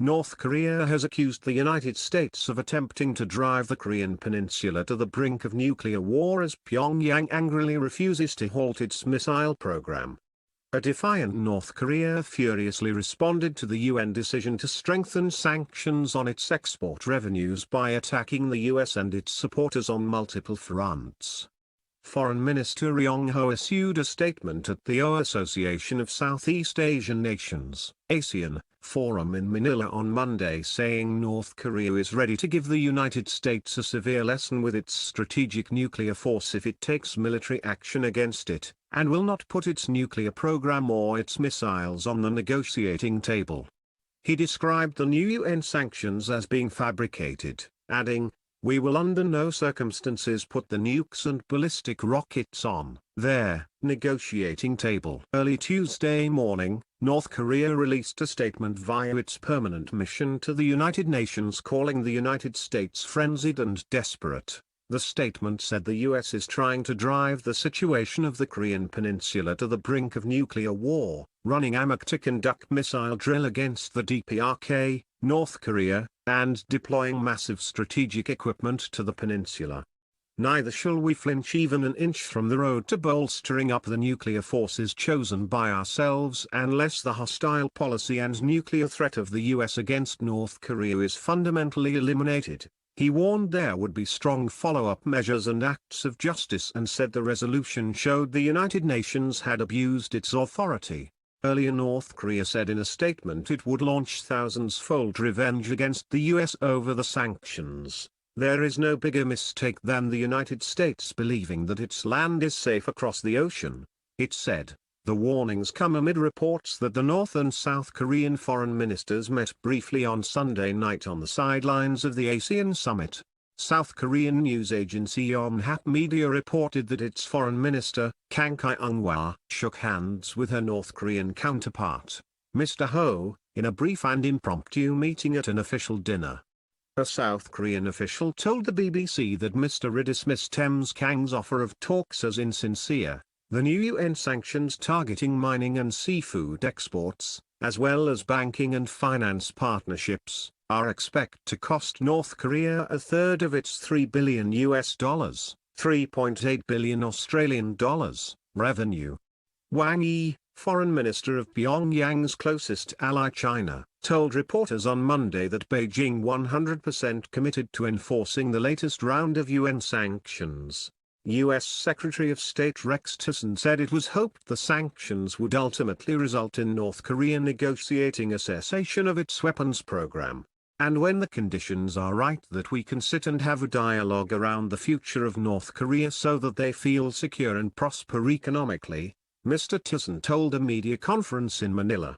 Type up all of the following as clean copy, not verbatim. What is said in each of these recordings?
North Korea has accused the United States of attempting to drive the Korean peninsula to the brink of nuclear war as Pyongyang angrily refuses to halt its missile program. A defiant North Korea furiously responded to the UN decision to strengthen sanctions on its export revenues by attacking the US and its supporters on multiple fronts. Foreign Minister Ryong Ho issued a statement at the Association of Southeast Asian Nations (ASEAN) forum in Manila on Monday, saying North Korea is ready to give the United States a severe lesson with its strategic nuclear force if it takes military action against it, and will not put its nuclear program or its missiles on the negotiating table. He described the new UN sanctions as being fabricated, adding, "We will under no circumstances put the nukes and ballistic rockets on their negotiating table." Early Tuesday morning, North Korea released a statement via its permanent mission to the United Nations calling the United States frenzied and desperate. The statement said the US is trying to drive the situation of the Korean peninsula to the brink of nuclear war, running amok to conduct missile drill against the DPRK, North Korea, and deploying massive strategic equipment to the peninsula. Neither shall we flinch even an inch from the road to bolstering up the nuclear forces chosen by ourselves unless the hostile policy and nuclear threat of the US against North Korea is fundamentally eliminated. He warned there would be strong follow-up measures and acts of justice and said the resolution showed the United Nations had abused its authority. Earlier North Korea said in a statement it would launch thousands-fold revenge against the US over the sanctions. There is no bigger mistake than the United States believing that its land is safe across the ocean, it said. The warnings come amid reports that the North and South Korean foreign ministers met briefly on Sunday night on the sidelines of the ASEAN summit. South Korean news agency Yonhap Media reported that its foreign minister, Kang Kyung-hwa, shook hands with her North Korean counterpart, Mr. Ho, in a brief and impromptu meeting at an official dinner. A South Korean official told the BBC that Mr. Ri dismissed Ms. Kang's offer of talks as insincere. The new UN sanctions targeting mining and seafood exports, as well as banking and finance partnerships, are expected to cost North Korea a third of its $3 billion (3.8 billion Australian dollars) revenue. Wang Yi, foreign minister of Pyongyang's closest ally China, told reporters on Monday that Beijing 100% committed to enforcing the latest round of UN sanctions. U.S. Secretary of State Rex Tillerson said it was hoped the sanctions would ultimately result in North Korea negotiating a cessation of its weapons program, and when the conditions are right that we can sit and have a dialogue around the future of North Korea so that they feel secure and prosper economically, Mr. Tillerson told a media conference in Manila.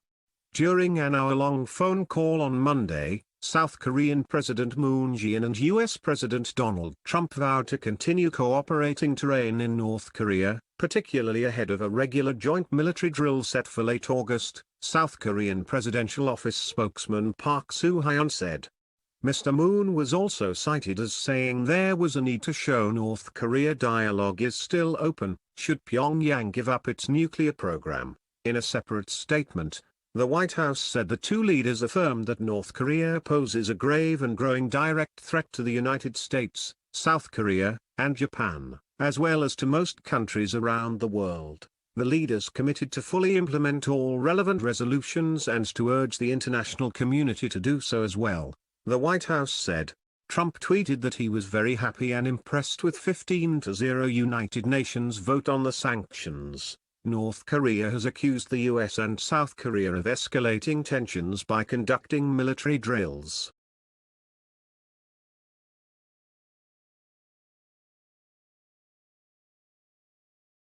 During an hour-long phone call on Monday, South Korean President Moon Jae-in and U.S. President Donald Trump vowed to continue cooperating to rein in North Korea, particularly ahead of a regular joint military drill set for late August, South Korean Presidential Office spokesman Park Soo-hyun said. Mr. Moon was also cited as saying there was a need to show North Korea dialogue is still open, should Pyongyang give up its nuclear program. In a separate statement, the White House said the two leaders affirmed that North Korea poses a grave and growing direct threat to the United States, South Korea, and Japan, as well as to most countries around the world. The leaders committed to fully implement all relevant resolutions and to urge the international community to do so as well, the White House said. Trump tweeted that he was very happy and impressed with 15-0 United Nations vote on the sanctions. North Korea has accused the US and South Korea of escalating tensions by conducting military drills.